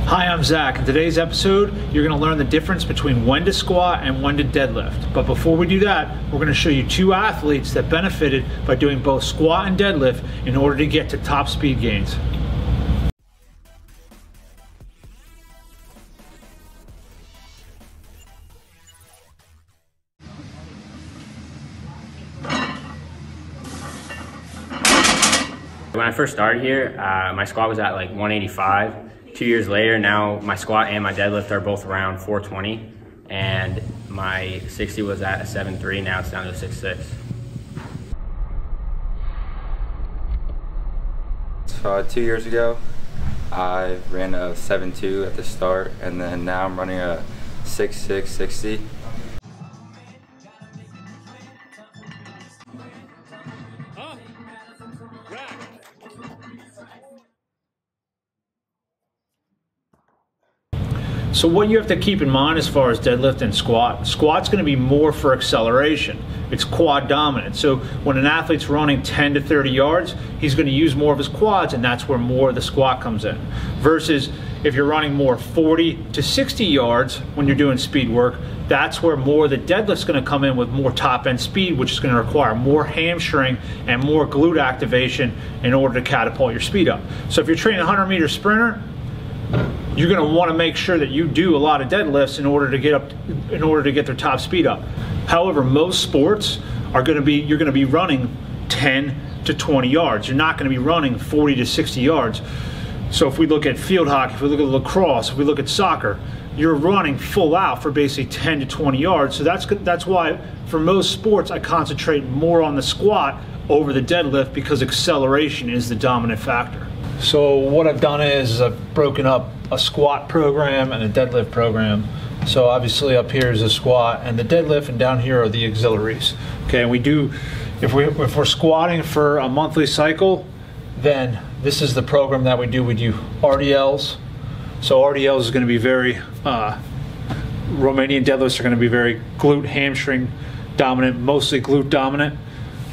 Hi, I'm Zach. In today's episode, you're going to learn the difference between when to squat and when to deadlift. But before we do that, we're going to show you two athletes that benefited by doing both squat and deadlift in order to get to top speed gains. When I first started here, my squat was at like 185. 2 years later, now my squat and my deadlift are both around 420, and my 60 was at a 7.3. Now it's down to a 6.6. So 2 years ago, I ran a 7.2 at the start, and then now I'm running a 6.6 60. So what you have to keep in mind as far as deadlift and squat's going to be more for acceleration. It's quad dominant. So when an athlete's running 10 to 30 yards, he's going to use more of his quads, and that's where more of the squat comes in. Versus if you're running more 40 to 60 yards when you're doing speed work, that's where more of the deadlift's going to come in with more top end speed, which is going to require more hamstring and more glute activation in order to catapult your speed up. So if you're training a 100-meter sprinter, you're going to want to make sure that you do a lot of deadlifts in order to get their top speed up. However, most sports are going to be, you're going to be running 10 to 20 yards. You're not going to be running 40 to 60 yards. So if we look at field hockey, if we look at lacrosse, if we look at soccer, you're running full out for basically 10 to 20 yards. So that's why for most sports I concentrate more on the squat over the deadlift, because acceleration is the dominant factor. So what I've done is I've broken up a squat program and a deadlift program. So obviously up here is a squat and the deadlift, and down here are the auxiliaries. Okay, and we do, if we're squatting for a monthly cycle, then this is the program that we do. We do RDLs. So RDLs is going to be very, Romanian deadlifts are going to be very glute hamstring dominant, mostly glute dominant.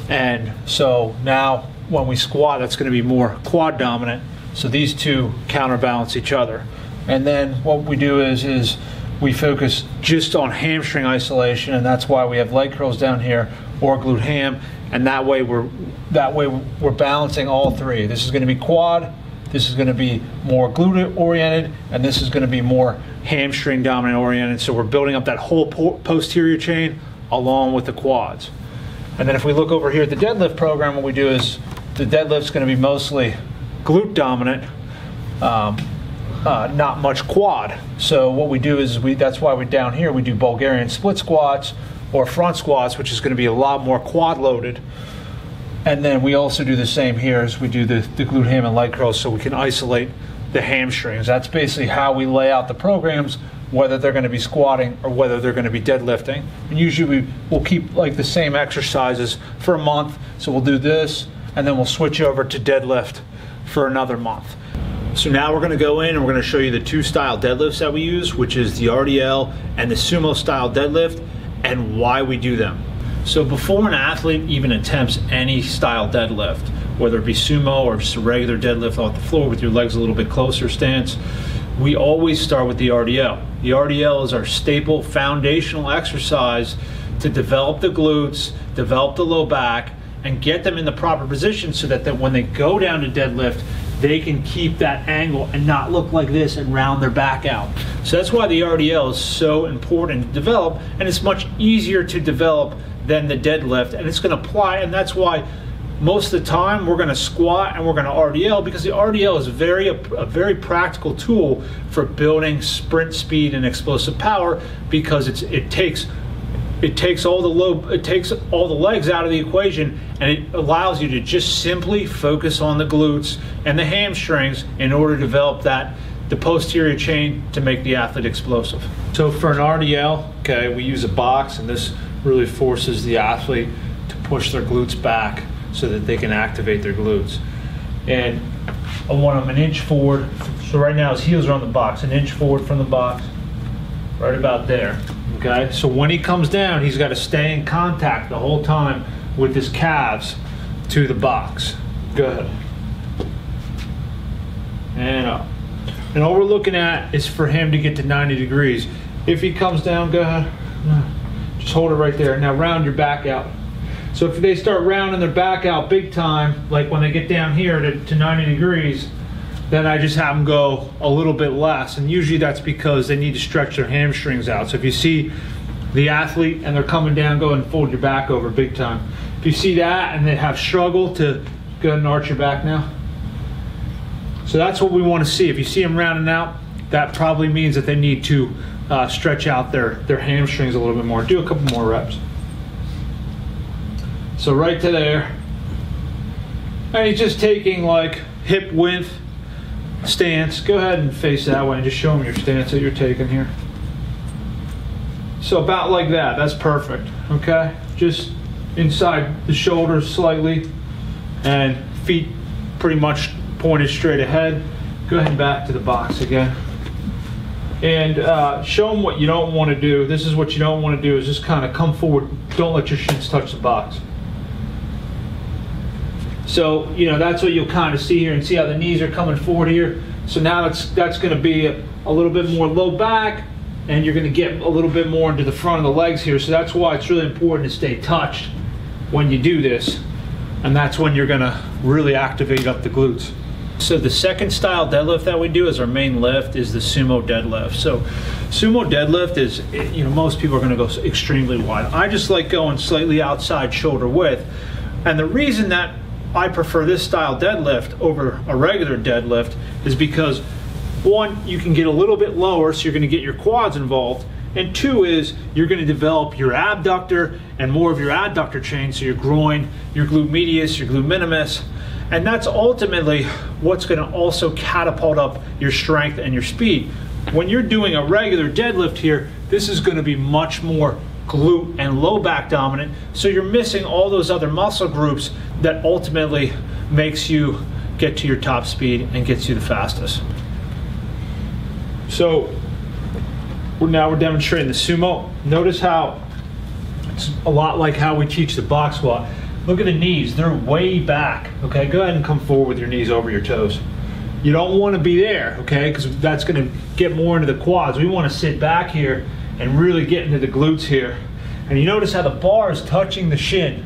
And so now when we squat, that's going to be more quad dominant. So these two counterbalance each other. And then what we do is we focus just on hamstring isolation, and that's why we have leg curls down here or glute ham. And that way we're balancing all three. This is going to be quad, this is going to be more glute oriented, and this is going to be more hamstring dominant oriented. So we're building up that whole posterior chain along with the quads. And then if we look over here at the deadlift program, what we do is the deadlift's going to be mostly glute dominant, not much quad. So what we do is that's why we're down here, we do Bulgarian split squats or front squats, which is going to be a lot more quad loaded. And then we also do the same here as we do the glute ham and leg curls, so we can isolate the hamstrings. That's basically how we lay out the programs, whether they're going to be squatting or whether they're going to be deadlifting. And usually we'll keep like the same exercises for a month. So we'll do this, and then we'll switch over to deadlift for another month. So now we're going to go in and we're going to show you the two style deadlifts that we use, which is the RDL and the sumo style deadlift, and why we do them. So before an athlete even attempts any style deadlift, whether it be sumo or just a regular deadlift off the floor with your legs a little bit closer stance, we always start with the RDL. The RDL is our staple foundational exercise to develop the glutes, develop the low back, and get them in the proper position so that when they go down to deadlift, they can keep that angle and not look like this and round their back out. So that's why the RDL is so important to develop, and it's much easier to develop than the deadlift, and it's going to apply, and that's why most of the time we're going to squat and we're going to RDL, because the RDL is a very practical tool for building sprint speed and explosive power, because it takes all the legs out of the equation, and it allows you to just simply focus on the glutes and the hamstrings in order to develop the posterior chain to make the athlete explosive. So for an RDL, okay, we use a box, and this really forces the athlete to push their glutes back so that they can activate their glutes. And I want them an inch forward. So right now his heels are on the box, an inch forward from the box, right about there. Okay, so when he comes down, he's got to stay in contact the whole time with his calves to the box. Good. And up. And all we're looking at is for him to get to 90 degrees. If he comes down, go ahead. Just hold it right there. Now round your back out. So if they start rounding their back out big time, like when they get down here to 90 degrees, then I just have them go a little bit less. And usually that's because they need to stretch their hamstrings out. So if you see the athlete and they're coming down, go and fold your back over big time. If you see that and they have struggle, to go ahead and arch your back now. So that's what we want to see. If you see them rounding out, that probably means that they need to stretch out their hamstrings a little bit more. Do a couple more reps. So right to there. And he's just taking like hip width stance. Go ahead and face that way and just show him your stance that you're taking here. So about like that. That's perfect. Okay? Just inside the shoulders slightly and feet pretty much pointed straight ahead. Go ahead and back to the box again. And show them what you don't want to do. This is what you don't want to do, is just kind of come forward. Don't let your shins touch the box. So, you know, that's what you'll kind of see here, and see how the knees are coming forward here. So now that's going to be a little bit more low back, and you're going to get a little bit more into the front of the legs here. So that's why it's really important to stay touched when you do this. And that's when you're going to really activate up the glutes. So the second style deadlift that we do as our main lift is the sumo deadlift. So sumo deadlift is, you know, most people are going to go extremely wide. I just like going slightly outside shoulder width. And the reason that I prefer this style deadlift over a regular deadlift is because, one, you can get a little bit lower, so you're going to get your quads involved. And two is you're going to develop your abductor and more of your adductor chain, so your groin, your glute medius, your glute minimus. And that's ultimately what's going to also catapult up your strength and your speed. When you're doing a regular deadlift here, this is going to be much more glute and low back dominant, so you're missing all those other muscle groups that ultimately makes you get to your top speed and gets you the fastest. So now we're demonstrating the sumo. Notice how it's a lot like how we teach the box squat. Look at the knees, they're way back. Okay, go ahead and come forward with your knees over your toes. You don't want to be there, okay, because that's going to get more into the quads. We want to sit back here and really get into the glutes here. And you notice how the bar is touching the shin.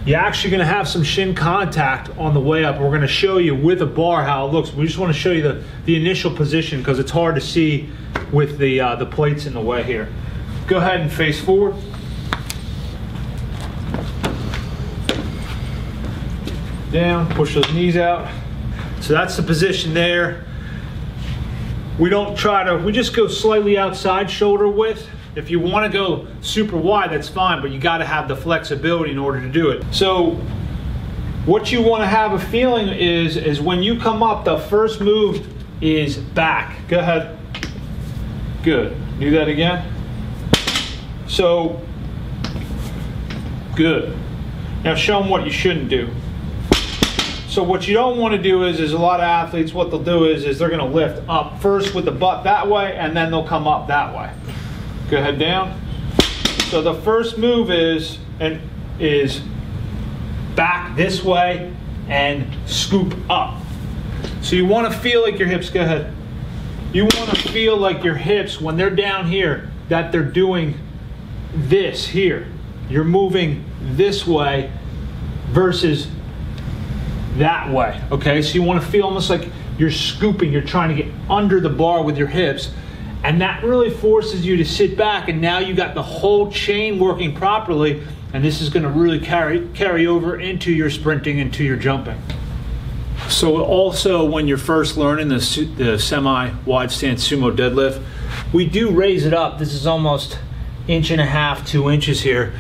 You're actually going to have some shin contact on the way up. We're going to show you with a bar how it looks. We just want to show you the initial position, because it's hard to see with the plates in the way here. Go ahead and face forward. Down, push those knees out. So that's the position there. We don't try to, we just go slightly outside shoulder width. If you want to go super wide, that's fine, but you got to have the flexibility in order to do it. So what you want to have a feeling is when you come up, the first move is back. Go ahead. Good. Do that again. So, good. Now show them what you shouldn't do. So what you don't want to do is a lot of athletes, what they'll do is they're going to lift up first with the butt that way, and then they'll come up that way. Go ahead, down. So the first move is back this way and scoop up. So you want to feel like your hips, go ahead. You want to feel like your hips, when they're down here, that they're doing this here. You're moving this way versus that way, okay? So you want to feel almost like you're scooping, you're trying to get under the bar with your hips, and that really forces you to sit back, and now you got the whole chain working properly, and this is going to really carry over into your sprinting and to your jumping. So also, when you're first learning the semi-wide stance sumo deadlift, we do raise it up. This is almost 1.5 to 2 inches here,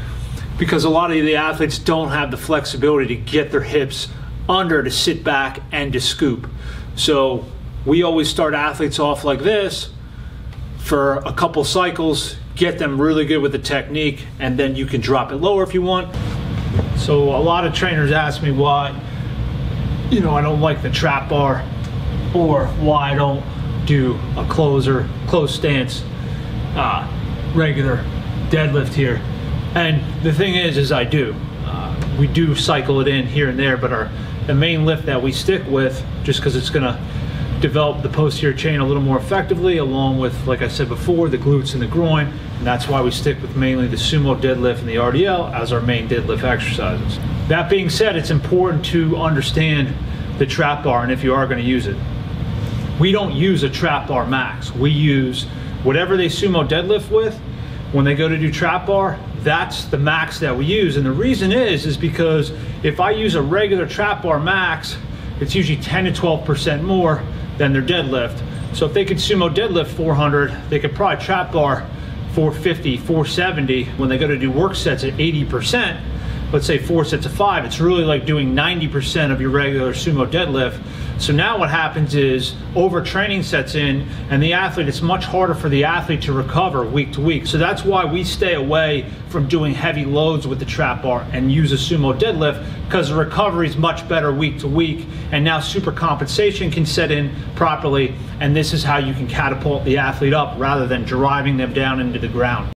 because a lot of the athletes don't have the flexibility to get their hips under to sit back and to scoop. So we always start athletes off like this for a couple cycles, get them really good with the technique, and then you can drop it lower if you want. So a lot of trainers ask me why, you know, I don't like the trap bar, or why I don't do a closed stance regular deadlift here. And the thing is I do. We do cycle it in here and there, but the main lift that we stick with, just because it's gonna develop the posterior chain a little more effectively, along with, like I said before, the glutes and the groin. And that's why we stick with mainly the sumo deadlift and the RDL as our main deadlift exercises. That being said, it's important to understand the trap bar and if you are going to use it. We don't use a trap bar max. We use whatever they sumo deadlift with. When they go to do trap bar, that's the max that we use. And the reason is because if I use a regular trap bar max, it's usually 10 to 12% more than their deadlift. So if they could sumo deadlift 400, they could probably trap bar 450, 470. When they go to do work sets at 80%, let's say 4 sets of 5, it's really like doing 90% of your regular sumo deadlift. So now what happens is overtraining sets in, and the athlete, it's much harder for the athlete to recover week to week. So that's why we stay away from doing heavy loads with the trap bar and use a sumo deadlift, because the recovery is much better week to week, and now super compensation can set in properly, and this is how you can catapult the athlete up rather than driving them down into the ground.